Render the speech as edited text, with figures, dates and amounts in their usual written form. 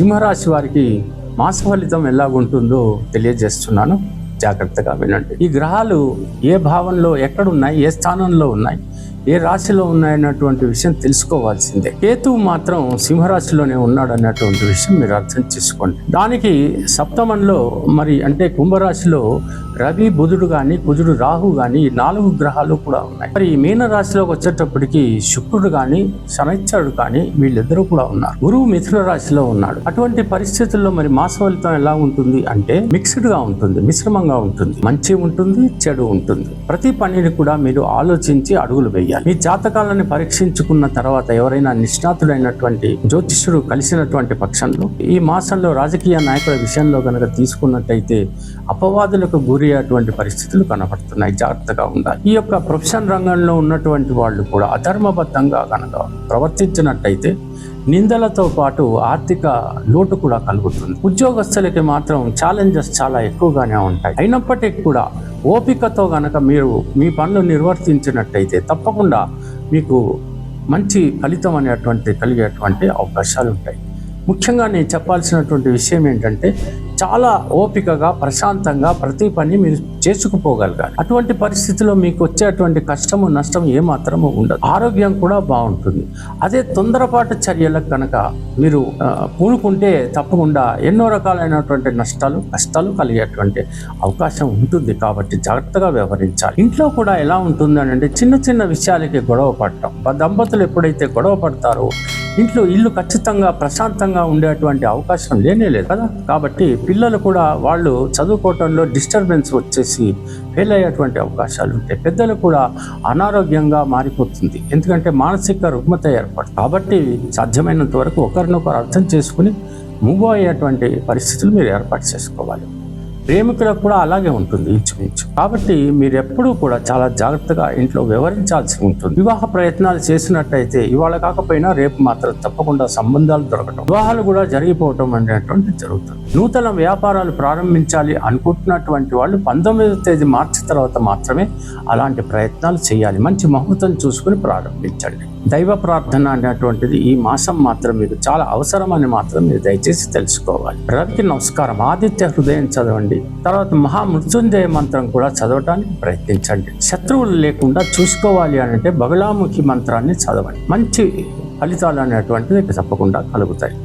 సింహరాశి వారికి మాస ఫలితం ఎలాగుంటుందో తెలియజేస్తున్నాను, జాగ్రత్తగా వినండి. ఈ గ్రహాలు ఏ భావంలో ఎక్కడున్నాయి, ఏ స్థానంలో ఉన్నాయి, ఏ రాశిలో ఉన్నాయన్నటువంటి విషయం తెలుసుకోవాల్సిందే. కేతువు మాత్రం సింహరాశిలోనే ఉన్నాడు అన్నటువంటి విషయం మీరు అర్థం చేసుకోండి. దానికి సప్తమంలో మరి అంటే కుంభరాశిలో రవి, బుధుడు కానీ, కుజుడు, రాహు కానీ ఈ 4 గ్రహాలు కూడా ఉన్నాయి. మరి మీన రాశిలోకి వచ్చేటప్పటికి శుక్రుడు కానీ, శనైశ్చరుడు కానీ వీళ్ళిద్దరూ కూడా ఉన్నారు. గురువు మిథున రాశిలో ఉన్నాడు. అటువంటి పరిస్థితుల్లో మరి మాస ఫలితం ఎలా ఉంటుంది అంటే మిక్స్డ్ గా ఉంటుంది, మిశ్రమంగా ఉంటుంది. మంచి ఉంటుంది, చెడు ఉంటుంది. ప్రతి పనిని కూడా మీరు ఆలోచించి అడుగులు వేయాలి. మీ జాతకాలను పరీక్షించుకున్న తర్వాత ఎవరైనా నిష్ణాతుడైనటువంటి జ్యోతిష్యుడు కలిసినటువంటి పక్షంలో ఈ మాసంలో రాజకీయ నాయకుల విషయంలో కనుక తీసుకున్నట్టయితే అపవాదులకు గురి అయ్యేటువంటి పరిస్థితులు కనబడుతున్నాయి. జాగ్రత్తగా ఉండాలి. ఈ యొక్క ప్రొఫెషన్ రంగంలో ఉన్నటువంటి వాళ్ళు కూడా అధర్మబద్ధంగా కనుక ప్రవర్తించినట్టయితే నిందలతో పాటు ఆర్థిక లోటు కూడా కలుగుతుంది. ఉద్యోగస్తులకి మాత్రం ఛాలెంజెస్ చాలా ఎక్కువగానే ఉంటాయి. అయినప్పటికీ కూడా ఓపికతో గనక మీరు మీ పనులు నిర్వర్తించినట్టయితే తప్పకుండా మీకు మంచి ఫలితం కలిగేటువంటి అవకాశాలు ఉంటాయి. ముఖ్యంగా నేను చెప్పాల్సినటువంటి విషయం ఏంటంటే చాలా ఓపికగా, ప్రశాంతంగా ప్రతి పని మీరు చేసుకుపోగలగాలి. అటువంటి పరిస్థితిలో మీకు వచ్చేటువంటి కష్టము, నష్టం ఏమాత్రము ఉండదు. ఆరోగ్యం కూడా బాగుంటుంది. అదే తొందరపాటు చర్యలకు కనుక మీరు పూనుకుంటే తప్పకుండా ఎన్నో రకాలైనటువంటి కష్టాలు కలిగేటువంటి అవకాశం ఉంటుంది. కాబట్టి జాగ్రత్తగా వ్యవహరించాలి. ఇంట్లో కూడా ఎలా ఉంటుంది అంటే చిన్న చిన్న విషయాలకి గొడవ పడటం. దంపతులు ఎప్పుడైతే గొడవ పడతారో ఇల్లు ఖచ్చితంగా ప్రశాంతంగా ఉండేటువంటి అవకాశం లేనే లేదు కదా. కాబట్టి పిల్లలు కూడా వాళ్ళు చదువుకోవటంలో డిస్టర్బెన్స్ వచ్చేసి ఫెయిల్ అయ్యేటువంటి అవకాశాలు ఉంటాయి. పెద్దలు కూడా అనారోగ్యంగా మారిపోతుంది, ఎందుకంటే మానసిక రుగ్మత ఏర్పడుతుంది. కాబట్టి సాధ్యమైనంత వరకు ఒకరినొకరు అర్థం చేసుకుని మూవ్ అయ్యేటువంటి పరిస్థితులు మీరు ఏర్పాటు చేసుకోవాలి. ప్రేమికులకు కూడా అలాగే ఉంటుంది ఇంచుమించు. కాబట్టి మీరు ఎప్పుడూ కూడా చాలా జాగ్రత్తగా ఇంట్లో వ్యవహరించాల్సి ఉంటుంది. వివాహ ప్రయత్నాలు చేసినట్టయితే ఇవాళ కాకపోయినా రేపు మాత్రం తప్పకుండా సంబంధాలు దొరకటం, వివాహాలు కూడా జరిగిపోవటం అనేటువంటి జరుగుతుంది. నూతన వ్యాపారాలు ప్రారంభించాలి అనుకుంటున్నటువంటి వాళ్ళు 19వ తేదీ మార్చి తర్వాత మాత్రమే అలాంటి ప్రయత్నాలు చేయాలి. మంచి ముహూర్తం చూసుకుని ప్రారంభించండి. దైవ ప్రార్థన అనేటువంటిది ఈ మాసం మాత్రం మీకు చాలా అవసరమని మాత్రం మీరు దయచేసి తెలుసుకోవాలి. రవికి నమస్కారం, ఆదిత్య హృదయం చదవండి. తర్వాత మహామృత్యుంజయ మంత్రం కూడా చదవటానికి ప్రయత్నించండి. శత్రువులు లేకుండా చూసుకోవాలి అంటే బగళాముఖి మంత్రాన్ని చదవండి. మంచి ఫలితాలు అనేటువంటివి తప్పకుండా కలుగుతాయి.